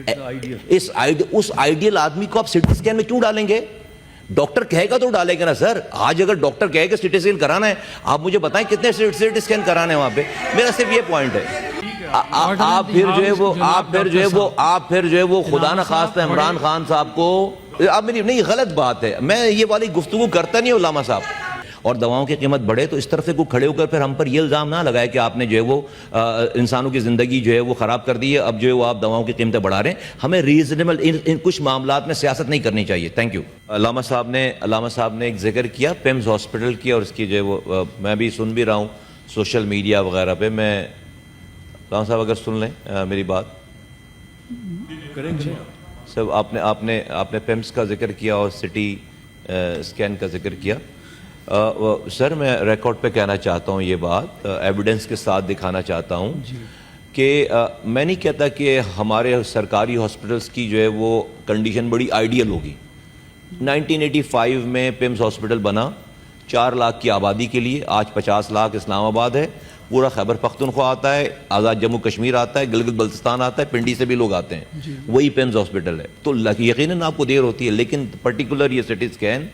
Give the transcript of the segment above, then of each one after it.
اس ideal آدمی کو آپ سٹی اسکین میں کیوں ڈالیں گے؟ ڈاکٹر کہے گا تو ڈالے گا نا سر. آج اگر ڈاکٹر کہے کہ سٹی اسکین کرانا ہے, آپ مجھے بتائیں کتنے سٹی اسکین کرانے ہیں وہاں پہ. میرا صرف یہ پوائنٹ ہے. آپ پھر جو ہے وہ خدا نخواستہ عمران خان صاحب کو, اب میری نہیں, غلط بات ہے, میں یہ والی گفتگو کرتا نہیں علامہ صاحب. اور دواؤں کی قیمت بڑھے تو اس طرف سے کوئی کھڑے ہو کر پھر ہم پر یہ الزام نہ لگائے کہ آپ نے جو ہے وہ انسانوں کی زندگی جو ہے وہ خراب کر دی ہے, اب جو ہے وہ آپ دواؤں کی قیمتیں بڑھا رہے ہیں. ہمیں ریزنیبل ان کچھ معاملات میں سیاست نہیں کرنی چاہیے. Thank you. علامہ صاحب نے ایک ذکر کیا پیمز ہاسپٹل کی, اور اس کی جو ہے وہ میں بھی سن بھی رہا ہوں سوشل میڈیا وغیرہ پہ. میں علامہ صاحب اگر سن لیں میری بات سر. آپ نے پیمز کا ذکر کیا اور سٹی اسکین کا ذکر کیا. سر میں ریکارڈ پہ کہنا چاہتا ہوں یہ بات, ایویڈنس کے ساتھ دکھانا چاہتا ہوں کہ میں نہیں کہتا کہ ہمارے سرکاری ہاسپٹلس کی جو ہے وہ کنڈیشن بڑی آئیڈیل ہوگی. 1985 میں پیمز ہاسپٹل بنا 4 لاکھ کی آبادی کے لیے, آج 50 لاکھ اسلام آباد ہے, پورا خیبر پختونخوا آتا ہے, آزاد جموں کشمیر آتا ہے, گلگت بلتستان آتا ہے, پنڈی سے بھی لوگ آتے ہیں, وہی پیمز ہاسپٹل ہے. تو یقیناً آپ کو دیر ہوتی ہے, لیکن پرٹیکولر یہ سٹی اسکین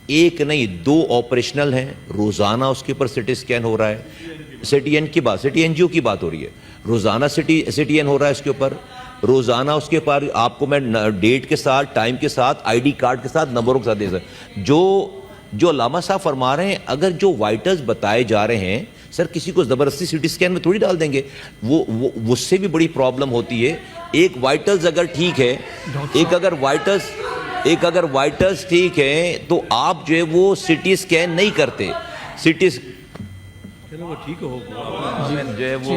ایک نہیں 2 آپریشنل ہیں, روزانہ اس کے اوپر سٹی اسکین ہو رہا ہے. سٹی این جی او کی بات ہو رہی ہے, روزانہ سٹی این ہو رہا ہے اس کے اوپر, روزانہ اس کے اوپر آپ کو میں ڈیٹ کے ساتھ, ٹائم کے ساتھ, آئی ڈی کارڈ کے ساتھ, نمبروں کے ساتھ دے سکتا. جو علامہ صاحب فرما رہے ہیں, اگر جو وائٹلز بتائے جا رہے ہیں سر, کسی کو زبردستی سٹی اسکین میں تھوڑی ڈال دیں گے, وہ اس سے بھی بڑی پرابلم ہوتی ہے. ایک وائٹلز اگر ٹھیک ہے, ایک اگر وائٹلز ٹھیک ہے تو آپ جو ہے وہ سٹی اسکین نہیں کرتے. سٹی ٹھیک ہو جو ہے وہ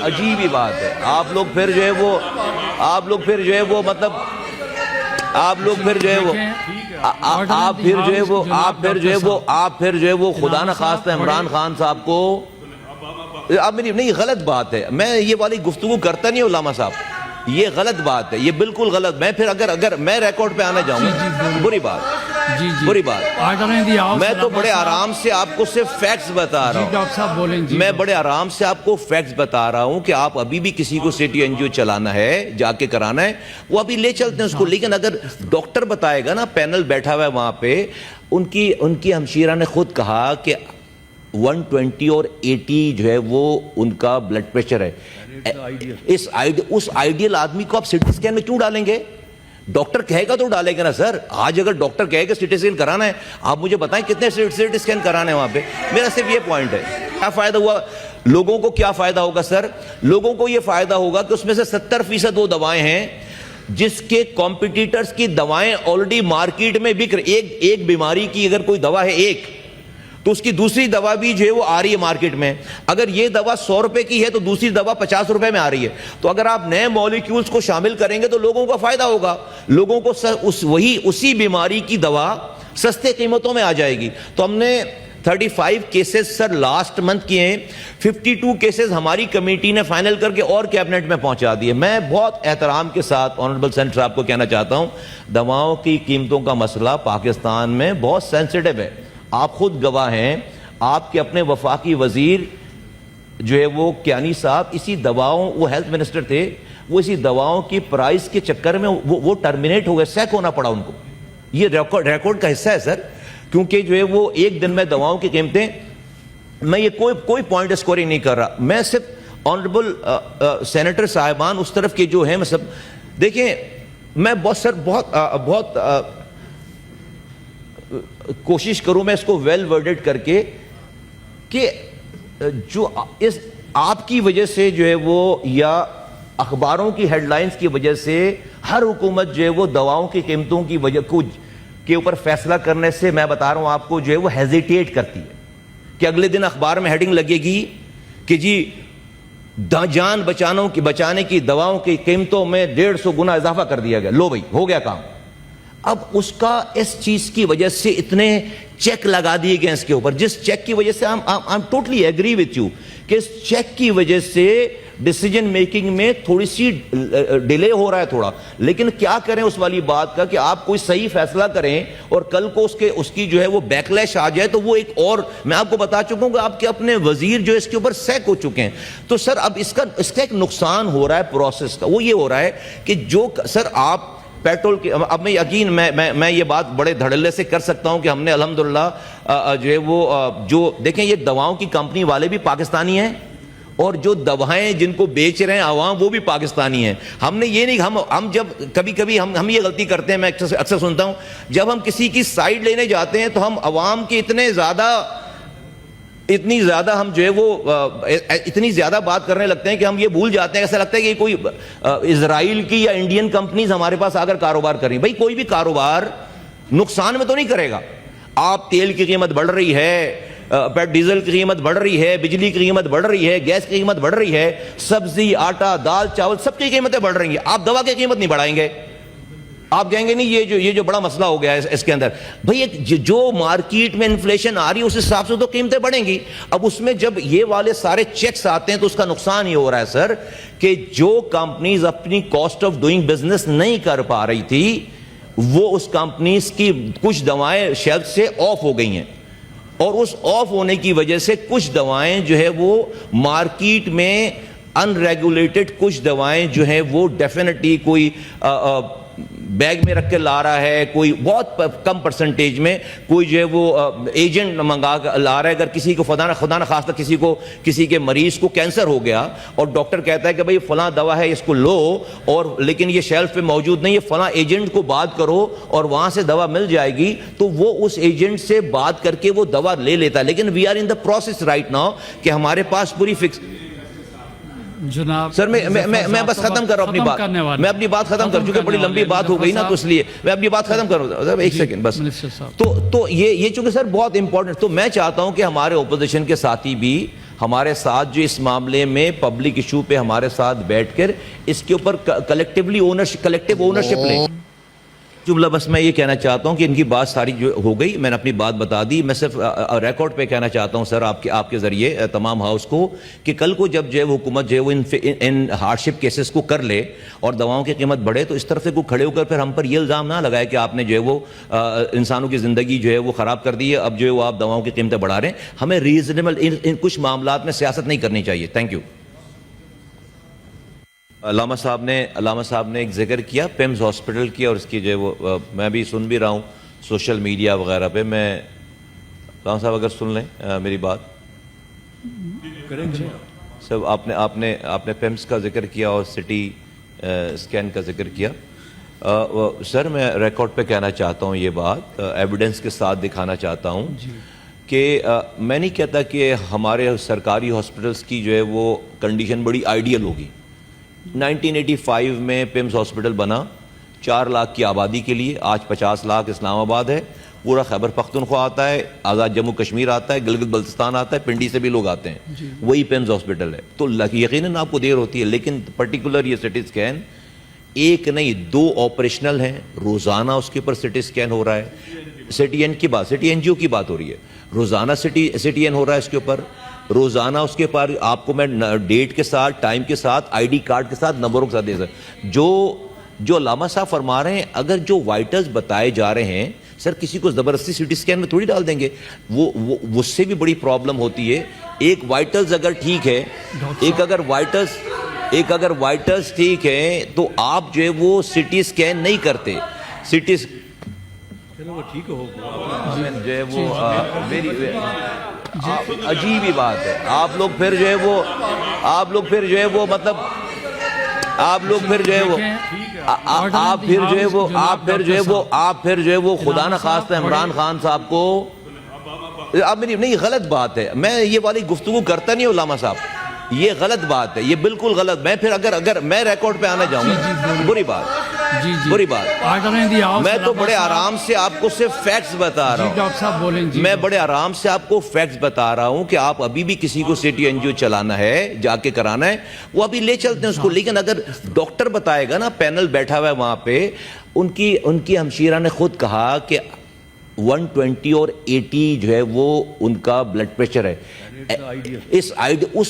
عجیب ہی بات ہے. آپ لوگ پھر جو ہے وہ مطلب آپ پھر جو ہے وہ خدا نخواستہ عمران خان صاحب کو, اب میری نہیں, غلط بات ہے. میں یہ والی گفتگو کرتا نہیں علامہ صاحب, یہ غلط بات ہے, یہ بالکل غلط. میں پھر اگر میں ریکارڈ پہ آنے جاؤں بری بات. میں تو بڑے آرام سے آپ کو صرف فیکٹس بتا رہا ہوں. میں بڑے آرام سے آپ کو فیکٹس بتا رہا ہوں کہ آپ ابھی بھی کسی کو سٹی این جی او چلانا ہے, جا کے کرانا ہے, وہ ابھی لے چلتے ہیں اس کو. لیکن اگر ڈاکٹر بتائے گا نا, پینل بیٹھا ہوا ہے وہاں پہ, ان کی ہمشیرہ نے خود کہا کہ 120 اور 80 جو ہے وہ ان کا بلڈ پریشر ہے. اس آئیڈیل آدمی کو آپ سٹی اسکین میں کیوں ڈالیں گے؟ ڈاکٹر کہے گا تو ڈالے گا نا سر. آج اگر ڈاکٹر کہے کہ سٹی اسکین کرانا ہے, آپ مجھے بتائیں کتنے سٹی اسکین کرانے ہیں وہاں پہ. میرا صرف یہ پوائنٹ ہے. کیا فائدہ ہوا لوگوں کو؟ کیا فائدہ ہوگا سر؟ لوگوں کو یہ فائدہ ہوگا کہ اس میں سے 70% وہ دوائیں ہیں جس کے کمپیٹیٹرز کی دوائیں آلریڈی مارکیٹ میں بک رہی. ایک بیماری کی اگر کوئی دوا ہے ایک, تو اس کی دوسری دوا بھی جو ہے وہ آ رہی ہے مارکیٹ میں. اگر یہ دوا 100 روپے کی ہے تو دوسری دوا 50 روپے میں آ رہی ہے. تو اگر آپ نئے مولیکیولز کو شامل کریں گے تو لوگوں کو فائدہ ہوگا. لوگوں کو اسی بیماری کی دوا سستے قیمتوں میں آ جائے گی. تو ہم نے 35 کیسز سر لاسٹ منتھ کیے ہیں. 52 کیسز ہماری کمیٹی نے فائنل کر کے اور کیبنٹ میں پہنچا دیے. میں بہت احترام کے ساتھ آنریبل سینیٹر صاحب کو کہنا چاہتا ہوں, دواؤں کی قیمتوں کا مسئلہ پاکستان میں بہت سینسٹیو ہے. آپ خود گواہ ہیں, آپ کے اپنے وفاقی وزیر جو ہے وہ کیانی صاحب, اسی دواؤں, وہ ہیلتھ منسٹر تھے, وہ اسی دواؤں کی پرائز کے چکر میں وہ ٹرمینیٹ ہو گئے, سیک ہونا پڑا ان کو. یہ ریکارڈ کا حصہ ہے سر, کیونکہ جو ہے وہ ایک دن میں دواؤں کی قیمتیں, میں یہ کوئی پوائنٹ اسکورنگ نہیں کر رہا, میں صرف آنریبل سینیٹر صاحبان اس طرف کے جو ہیں, میں سب دیکھیں, میں بہت کوشش کروں میں اس کو ویل ورڈڈ کر کے کہ جو اس آپ کی وجہ سے جو ہے وہ, یا اخباروں کی ہیڈ لائنز کی وجہ سے ہر حکومت جو ہے وہ دواؤں کی قیمتوں کی وجہ کے اوپر فیصلہ کرنے سے, میں بتا رہا ہوں آپ کو, جو ہے وہ ہیزیٹیٹ کرتی ہے کہ اگلے دن اخبار میں ہیڈنگ لگے گی کہ جی جان بچانے کی دواؤں کی قیمتوں میں 150 گنا اضافہ کر دیا گیا. لو بھائی, ہو گیا کام. اب اس کا اس چیز کی وجہ سے اتنے چیک لگا دیے گئے اس کے اوپر, جس چیک کی وجہ سے I'm totally agree with you کہ اس چیک کی وجہ سے ڈیسیجن میکنگ میں تھوڑی سی ڈیلے ہو رہا ہے تھوڑا، لیکن کیا کریں اس والی بات کا کہ آپ کوئی صحیح فیصلہ کریں اور کل کو اس کی جو ہے وہ بیکلیش آ جائے تو وہ ایک اور، میں آپ کو بتا چکا ہوں کہ آپ کے اپنے وزیر جو اس کے اوپر سیک ہو چکے ہیں. تو سر اب اس کا ایک نقصان ہو رہا ہے پروسیس کا، وہ یہ ہو رہا ہے کہ جو سر آپ پیٹرول کی، اب میں یقین میں یہ بات بڑے دھڑلے سے کر سکتا ہوں کہ ہم نے الحمدللہ جو ہے وہ جو دیکھیں یہ دواؤں کی کمپنی والے بھی پاکستانی ہیں اور جو دوائیں جن کو بیچ رہے ہیں عوام وہ بھی پاکستانی ہیں. ہم نے یہ نہیں، ہم جب کبھی ہم یہ غلطی کرتے ہیں، میں اکثر سنتا ہوں جب ہم کسی کی سائیڈ لینے جاتے ہیں تو ہم عوام کی اتنی زیادہ ہم جو ہے وہ اتنی زیادہ بات کرنے لگتے ہیں کہ ہم یہ بھول جاتے ہیں، ایسا لگتا ہے کہ کوئی اسرائیل کی یا انڈین کمپنیز ہمارے پاس آ کر کاروبار کر رہی ہیں. بھائی کوئی بھی کاروبار نقصان میں تو نہیں کرے گا. آپ تیل کی قیمت بڑھ رہی ہے، ڈیزل کی قیمت بڑھ رہی ہے، بجلی کی قیمت بڑھ رہی ہے، گیس کی قیمت بڑھ رہی ہے، سبزی، آٹا، دال، چاول سب کی قیمتیں بڑھ رہی ہیں. آپ دوا کی قیمت نہیں بڑھائیں گے، آپ کہیں گے نہیں یہ جو بڑا مسئلہ ہو گیا ہے اس کے اندر. بھئی جو مارکیٹ میں انفلیشن آ رہی ہے اس حساب سے تو قیمتیں بڑھیں گی. اب اس میں جب یہ والے سارے چیکس آتے ہیں تو اس کا نقصان یہ ہو رہا ہے سر کہ جو کمپنیز اپنی کاسٹ آف ڈوئنگ بزنس نہیں کر پا رہی تھی وہ اس کمپنیز کی کچھ دوائیں شیلف سے آف ہو گئی ہیں، اور اس آف ہونے کی وجہ سے کچھ دوائیں جو ہے وہ مارکیٹ میں ان ریگولیٹڈ کچھ دوائیں جو ہیں وہ ڈیفینیٹلی کوئی بیگ میں رکھ کے لا رہا ہے، کوئی بہت کم پرسنٹیج میں کوئی جو ہے وہ ایجنٹ منگا کر لا رہا ہے. اگر کسی کو خدا نہ خواستہ کسی کے مریض کو کینسر ہو گیا اور ڈاکٹر کہتا ہے کہ بھئی فلاں دوا ہے اس کو لو، اور لیکن یہ شیلف پہ موجود نہیں ہے، فلاں ایجنٹ کو بات کرو اور وہاں سے دوا مل جائے گی، تو وہ اس ایجنٹ سے بات کر کے وہ دوا لے لیتا ہے. لیکن we are in the process right now کہ ہمارے پاس پوری فکس. جناب سر میں بس ختم کر رہا ہوں اپنی بات، میں اپنی بات ختم کر چونکہ بڑی لمبی بات ہو گئی نا، تو اس لیے میں اپنی بات ختم کروں. ایک سیکنڈ بس. تو یہ چونکہ سر بہت امپورٹنٹ، تو میں چاہتا ہوں کہ ہمارے اپوزیشن کے ساتھی بھی ہمارے ساتھ جو اس معاملے میں پبلک ایشو پہ ہمارے ساتھ بیٹھ کر اس کے اوپر کلیکٹیو اونرشپ لیں. جملہ بس میں یہ کہنا چاہتا ہوں کہ ان کی بات ساری جو ہو گئی، میں نے اپنی بات بتا دی. میں صرف ریکارڈ پہ کہنا چاہتا ہوں سر آپ کے ذریعے تمام ہاؤس کو کہ کل کو جب جو ہے وہ حکومت جو ہے وہ ان ہارڈشپ کیسز کو کر لے اور دواؤں کی قیمت بڑھے تو اس طرف سے کوئی کھڑے ہو کر پھر ہم پر یہ الزام نہ لگائے کہ آپ نے جو ہے وہ انسانوں کی زندگی جو ہے وہ خراب کر دی ہے، اب جو ہے وہ آپ دواؤں کی قیمتیں بڑھا رہے ہیں. ہمیں ریزنیبل ان کچھ معاملات میں سیاست نہیں کرنی چاہیے. Thank you. علامہ صاحب نے ایک ذکر کیا پیمز ہاسپٹل کی، اور اس کی جو ہے وہ میں بھی سن بھی رہا ہوں سوشل میڈیا وغیرہ پہ. میں علامہ صاحب اگر سن لیں میری بات. سب آپ نے پیمز کا ذکر کیا اور سٹی اسکین کا ذکر کیا. سر میں ریکارڈ پہ کہنا چاہتا ہوں یہ بات، ایویڈنس کے ساتھ دکھانا چاہتا ہوں کہ میں نہیں کہتا کہ ہمارے سرکاری ہاسپٹلس کی جو ہے وہ کنڈیشن بڑی آئیڈیل ہوگی. 1985 میں پیمز ہاسپٹل بنا 4 لاکھ کی آبادی کے لیے، آج 50 لاکھ اسلام آباد ہے، پورا خیبر پختونخوا آتا ہے، آزاد جموں کشمیر آتا ہے، گلگت بلتستان آتا ہے، پنڈی سے بھی لوگ آتے ہیں. وہی پیمز ہاسپٹل ہے. تو یقیناً آپ کو دیر ہوتی ہے، لیکن پرٹیکولر یہ سٹی اسکین ایک نہیں 2 آپریشنل ہیں روزانہ، اس کے اوپر سٹی اسکین ہو رہا ہے. سٹی این جی او کی بات ہو رہی ہے، روزانہ سٹی این ہو رہا ہے اس کے اوپر روزانہ. اس کے پر آپ کو میں ڈیٹ کے ساتھ، ٹائم کے ساتھ، آئی ڈی کارڈ کے ساتھ، نمبروں کے ساتھ دے سکتا. جو علامہ صاحب فرما رہے ہیں، اگر جو وائٹلز بتائے جا رہے ہیں سر کسی کو زبردستی سٹی اسکین میں تھوڑی ڈال دیں گے، وہ اس سے بھی بڑی پرابلم ہوتی ہے. ایک وائٹلز اگر ٹھیک ہے، ایک اگر وائٹلز ٹھیک ہے تو آپ جو ہے وہ سٹی اسکین نہیں کرتے. سٹی ٹھیک ہو جو ہے وہ عجیب ہی بات ہے. آپ لوگ پھر جو ہے وہ مطلب خدا نہ خواستہ عمران خان صاحب کو، اب میری نہیں غلط بات ہے، میں یہ والی گفتگو کرتا نہیں ہوں علامہ صاحب، یہ غلط بات ہے، یہ بالکل غلط. میں پھر اگر میں ریکارڈ پہ آنا جاؤں بری بات، میں تو بڑے آرام سے آپ کو صرف فیکٹس بتا رہا ہوں. میں بڑے آرام سے آپ کو فیکٹس بتا رہا ہوں کہ آپ ابھی بھی کسی کو سٹی این جی او چلانا ہے، جا کے کرانا ہے، وہ ابھی لے چلتے ہیں اس کو. لیکن اگر ڈاکٹر بتائے گا نا، پینل بیٹھا ہوا ہے وہاں پہ، ان کی ہمشیرہ نے خود کہا کہ 120 اور 80 جو ہے وہ ان کا بلڈ پریشر ہے. اس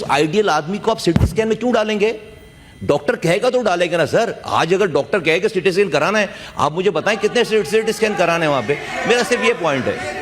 آئیڈیل آدمی کو آپ سی ٹی اسکین میں کیوں ڈالیں گے؟ ڈاکٹر کہے گا تو ڈالے گا نا سر. آج اگر ڈاکٹر کہے کہ سی ٹی اسکین کرانا ہے, آپ مجھے بتائیں کتنے سی ٹی اسکین کرانے ہیں وہاں پہ. میرا صرف یہ پوائنٹ ہے.